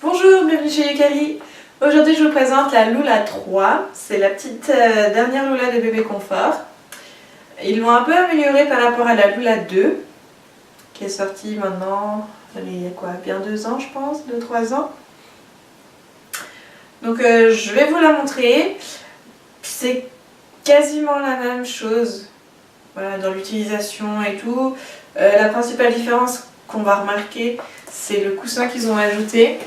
Bonjour, bienvenue chez Yukari. Aujourd'hui je vous présente la Lula 3. C'est la petite dernière Lula de bébé confort. Ils l'ont un peu améliorée par rapport à la Lula 2 qui est sortie maintenant, il y a quoi, bien 2 ans je pense, 2-3 ans. Donc je vais vous la montrer. C'est quasiment la même chose, voilà, dans l'utilisation et tout. La principale différence qu'on va remarquer, c'est le coussin qu'ils ont ajouté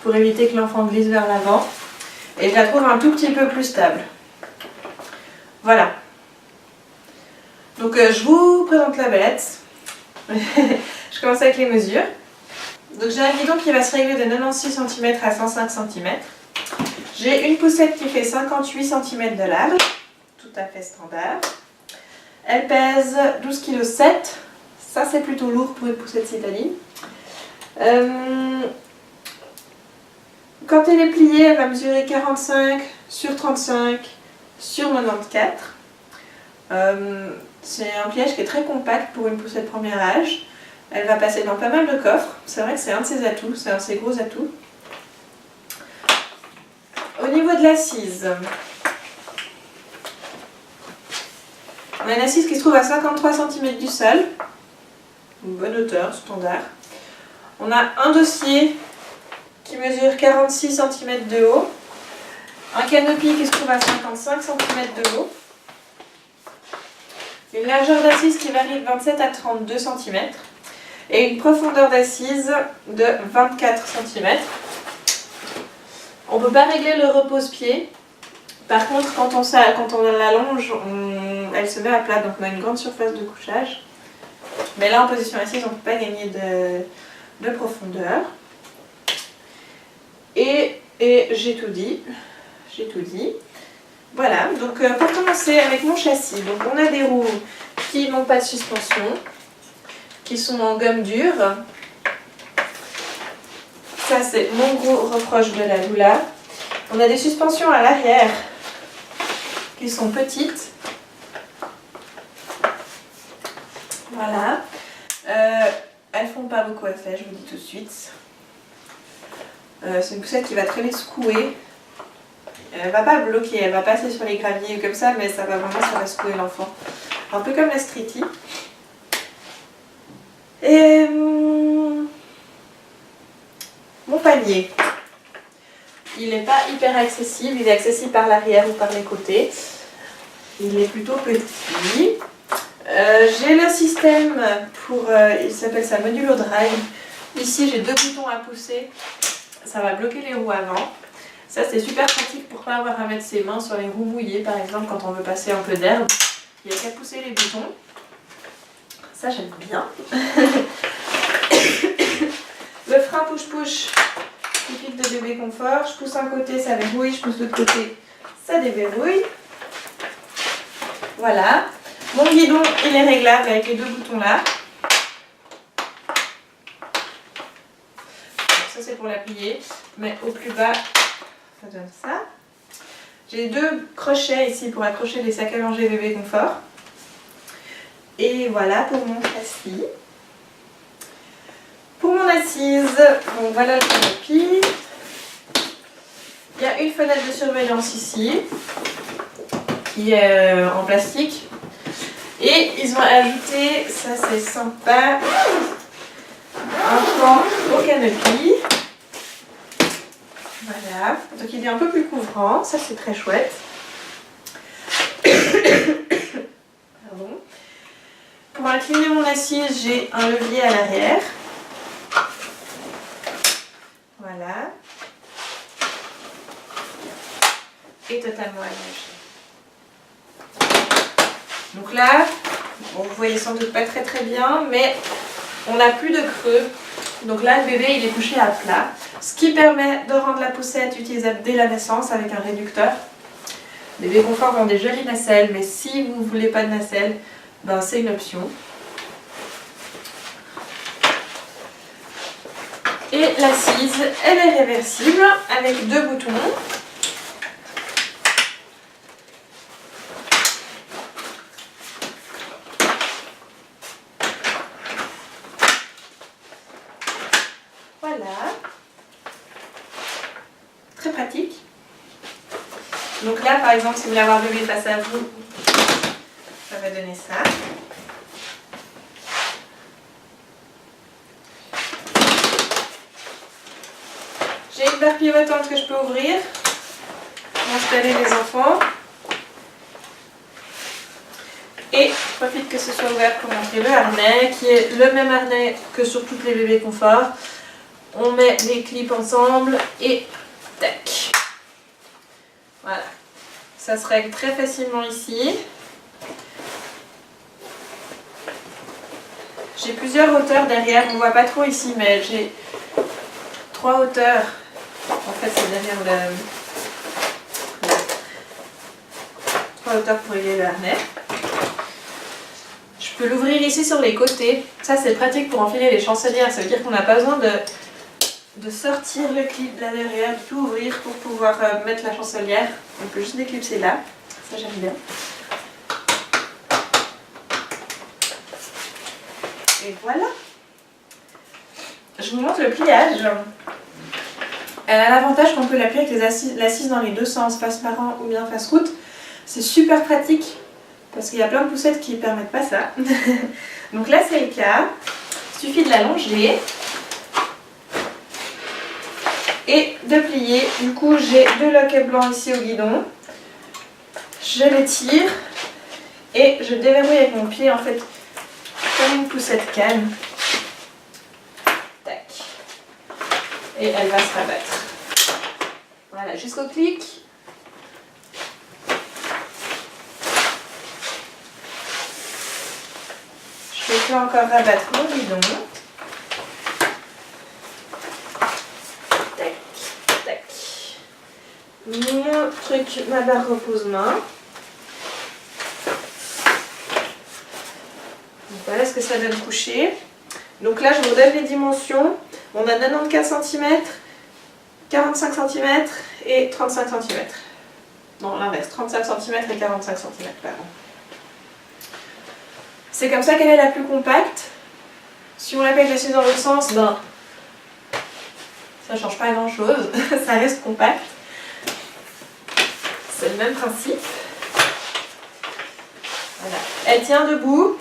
pour éviter que l'enfant glisse vers l'avant. Et je la trouve un tout petit peu plus stable. Voilà. Donc je vous présente la bête. Je commence avec les mesures. Donc j'ai un guidon qui va se régler de 96 cm à 105 cm. J'ai une poussette qui fait 58 cm de large, tout à fait standard. Elle pèse 12,7 kg. Ça c'est plutôt lourd pour une poussette citadine. Quand elle est pliée, elle va mesurer 45 sur 35 sur 94. C'est un pliage qui est très compact pour une poussette premier âge. Elle va passer dans pas mal de coffres. C'est vrai que c'est un de ses atouts, c'est un de ses gros atouts. Au niveau de l'assise, on a une assise qui se trouve à 53 cm du sol. Une bonne hauteur, standard. On a un dossier qui mesure 46 cm de haut, un canopy qui se trouve à 55 cm de haut, une largeur d'assise qui varie de 27 à 32 cm et une profondeur d'assise de 24 cm. On ne peut pas régler le repose-pied. Par contre, quand on l'allonge, elle se met à plat, donc on a une grande surface de couchage. Mais là, en position assise, on ne peut pas gagner de profondeur. Et j'ai tout dit. Voilà, donc pour commencer avec mon châssis, donc on a des roues qui n'ont pas de suspension, qui sont en gomme dure. Ça c'est mon gros reproche de la Lula. On a des suspensions à l'arrière qui sont petites. Voilà. Elles font pas beaucoup effet, je vous dis tout de suite. C'est une poussette qui va très vite secouer. Elle va pas bloquer, elle va passer sur les graviers comme ça, mais ça va vraiment secouer l'enfant. Un peu comme la Streety. Et mon panier. Il n'est pas hyper accessible, il est accessible par l'arrière ou par les côtés. Il est plutôt petit. J'ai le système pour, il s'appelle ça modulo drive. Ici j'ai 2 boutons à pousser. Ça va bloquer les roues avant. Ça c'est super pratique pour ne pas avoir à mettre ses mains sur les roues mouillées par exemple quand on veut passer un peu d'herbe. Il n'y a qu'à pousser les boutons. Ça j'aime bien. Le frein push-push typique de bébé confort. Je pousse un côté, ça verrouille. Je pousse l'autre côté, ça déverrouille. Voilà. Mon guidon il est réglable avec les 2 boutons là. Ça c'est pour la plier, mais au plus bas ça donne ça. J'ai 2 crochets ici pour accrocher les sacs à manger bébé confort. Et voilà pour mon châssis. Pour mon assise, donc voilà le canopy. Il y a une fenêtre de surveillance ici qui est en plastique. Et ils ont ajouté, ça c'est sympa, un pan au canopy. Voilà, donc il est un peu plus couvrant, ça c'est très chouette. Pardon. Pour incliner mon assise, j'ai un levier à l'arrière. Voilà. Et totalement allongé. Donc là, bon, vous voyez sans doute pas très bien, mais on n'a plus de creux. Donc là, le bébé il est couché à plat, ce qui permet de rendre la poussette utilisable dès la naissance avec un réducteur. Les bébés confort ont des jolies nacelles, mais si vous ne voulez pas de nacelle, ben c'est une option. Et l'assise, elle est réversible avec 2 boutons. Voilà. très pratique. Donc là par exemple si vous voulez avoir bébé face à vous, ça va donner ça. J'ai une barre pivotante que je peux ouvrir pour installer les enfants. Et je profite que ce soit ouvert pour montrer le harnais, qui est le même harnais que sur toutes les bébés confort. On met les clips ensemble et tac. Voilà. Ça se règle très facilement ici. J'ai plusieurs hauteurs derrière, on ne voit pas trop ici, mais j'ai 3 hauteurs. En fait, c'est derrière le... 3 hauteurs pour régler le harnais. Je peux l'ouvrir ici sur les côtés. Ça, c'est pratique pour enfiler les chancelières. Ça veut dire qu'on n'a pas besoin de sortir le clip là derrière, de tout ouvrir pour pouvoir mettre la chancelière. On peut juste déclipser là. Ça, j'aime bien. Et voilà. Je vous montre le pliage. Elle a l'avantage qu'on peut l'applier avec l'assise dans les deux sens, face parent ou bien face route. C'est super pratique parce qu'il y a plein de poussettes qui ne permettent pas ça. Donc là c'est le cas. Il suffit de l'allonger et de plier. Du coup j'ai 2 loquets blancs ici au guidon. Je les tire et je déverrouille avec mon pied en fait comme une poussette canne. Tac. Et elle va se rabattre. Voilà, jusqu'au clic. Je peux encore rabattre mon guidon. Tac, tac. Mon truc, ma barre repose-main. Voilà ce que ça donne couché. Donc là, je vous donne les dimensions. On a 94 cm, 45 cm et 35 cm. Non, l'inverse, 35 cm et 45 cm, pardon. C'est comme ça qu'elle est la plus compacte. Si on l'appelle l'assise dans l'autre sens, ben, ça ne change pas grand chose, ça reste compact. C'est le même principe. Voilà. Elle tient debout.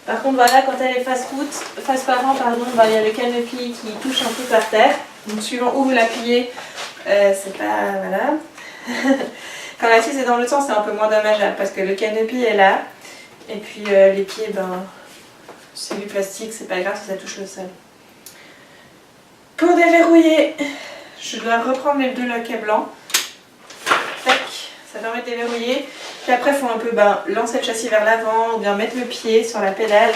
Par contre, voilà, quand elle est face route, face parent, pardon, ben, il y a le canopy qui touche un peu par terre. Donc, suivant où vous l'appuyez, c'est pas. Voilà. Quand l'assise est dans l'autre sens, c'est un peu moins dommageable parce que le canopy est là. Et puis les pieds, ben, c'est du plastique, c'est pas grave si ça touche le sol. Pour déverrouiller, je dois reprendre les 2 loquets blancs. Tac, ça permet de déverrouiller. Puis après, il faut un peu lancer le châssis vers l'avant ou bien mettre le pied sur la pédale.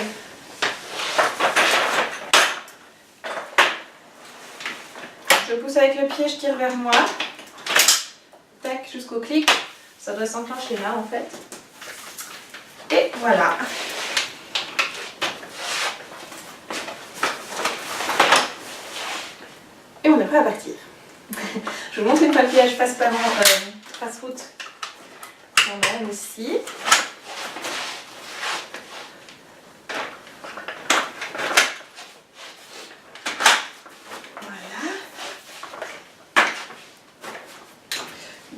Je pousse avec le pied, je tire vers moi. Tac, jusqu'au clic. Ça doit s'enclencher là en fait. Et voilà. Et on est prêt à partir. Je vous montre une fois le pliage face parent, face route. On a aussi. Voilà.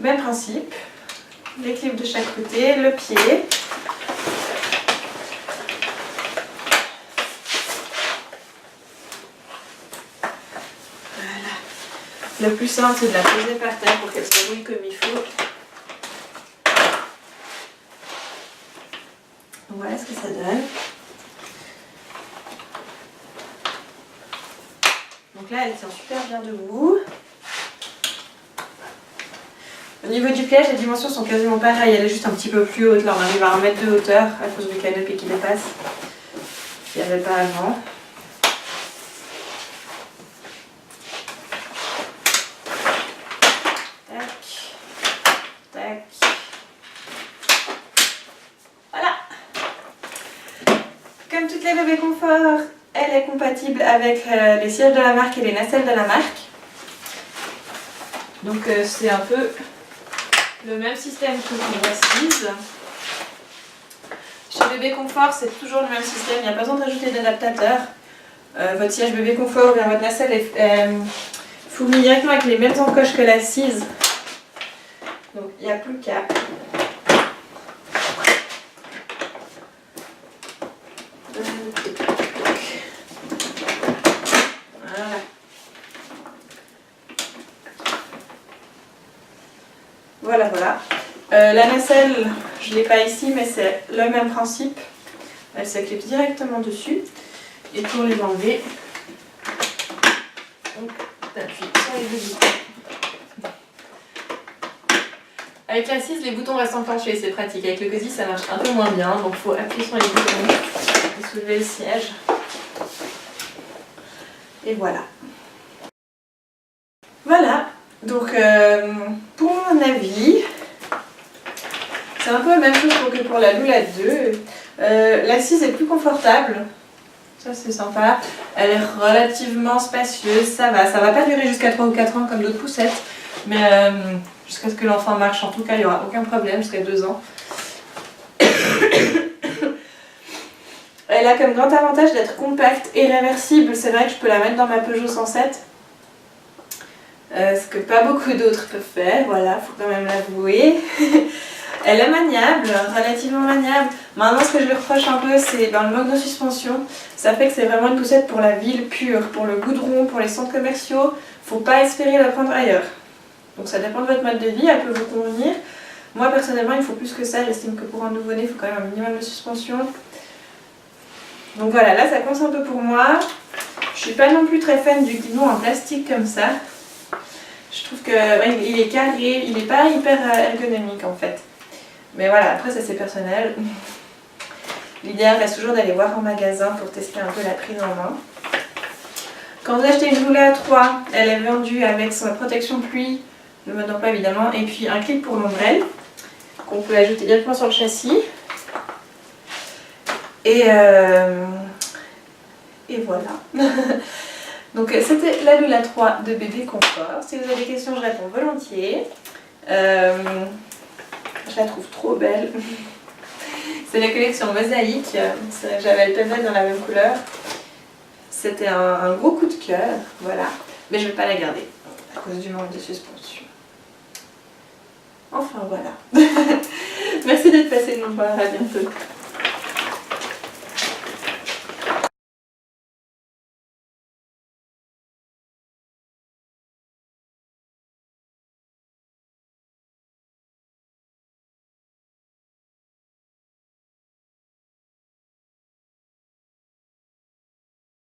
Même principe. Les clips de chaque côté, le pied. Le plus simple, c'est de la poser par terre pour qu'elle se roule comme il faut. Donc voilà ce que ça donne. Donc là, elle tient super bien debout. Au niveau du pliage, les dimensions sont quasiment pareilles. Elle est juste un petit peu plus haute. Là, on arrive à 1 mètre de hauteur à cause du canopé qui dépasse. Il n'y avait pas avant. Comme toutes les bébés confort, elle est compatible avec les sièges de la marque et les nacelles de la marque. Donc c'est un peu le même système que pour l'assise. Chez bébé confort, c'est toujours le même système, il n'y a pas besoin de rajouter d'adaptateur. Votre siège bébé confort ou bien votre nacelle fourni directement avec les mêmes encoches que l'assise. Donc il n'y a plus qu'à. Voilà. Voilà, voilà. La nacelle, je ne l'ai pas ici, mais c'est le même principe. Elle s'éclipse directement dessus. Et pour les enlever, on appuie sur les deux boutons. Avec l'assise, les boutons restent enclenchés, c'est pratique. Avec le cosy, ça marche un peu moins bien, donc il faut appuyer sur les boutons et soulever le siège. Et voilà. Voilà, donc pour mon avis, c'est un peu la même chose que pour la Lula 2. L'assise est plus confortable, ça c'est sympa. Elle est relativement spacieuse, ça va pas durer jusqu'à 3 ou 4 ans comme d'autres poussettes, mais jusqu'à ce que l'enfant marche, en tout cas il n'y aura aucun problème jusqu'à 2 ans. Elle a comme grand avantage d'être compacte et réversible, c'est vrai que je peux la mettre dans ma Peugeot 107. Ce que pas beaucoup d'autres peuvent faire, voilà, faut quand même l'avouer. Elle est maniable, relativement maniable. Maintenant, ce que je lui reproche un peu, c'est dans le mode de suspension. Ça fait que c'est vraiment une poussette pour la ville pure, pour le goudron, pour les centres commerciaux. Faut pas espérer la prendre ailleurs. Donc ça dépend de votre mode de vie, elle peut vous convenir. Moi, personnellement, il faut plus que ça. J'estime que pour un nouveau-né, il faut quand même un minimum de suspension. Donc voilà, là, ça coince un peu pour moi. Je suis pas non plus très fan du guidon en plastique comme ça. Je trouve que ouais, il est carré, il n'est pas hyper ergonomique en fait. Mais voilà, après ça c'est personnel. L'idéal reste toujours d'aller voir en magasin pour tester un peu la prise en main. Quand vous achetez une Lula 3, elle est vendue avec sa protection pluie, le mode d'emploi évidemment, et puis un clip pour l'ombrelle qu'on peut ajouter directement sur le châssis. Et voilà. Donc c'était la Lula 3 de Bébé Confort. Si vous avez des questions, je réponds volontiers. Je la trouve trop belle. C'est la collection Mosaïque. J'avais le PV dans la même couleur. C'était un gros coup de cœur, voilà. Mais je ne vais pas la garder à cause du manque de suspension. Enfin voilà. Merci d'être passé nous voir, à bientôt.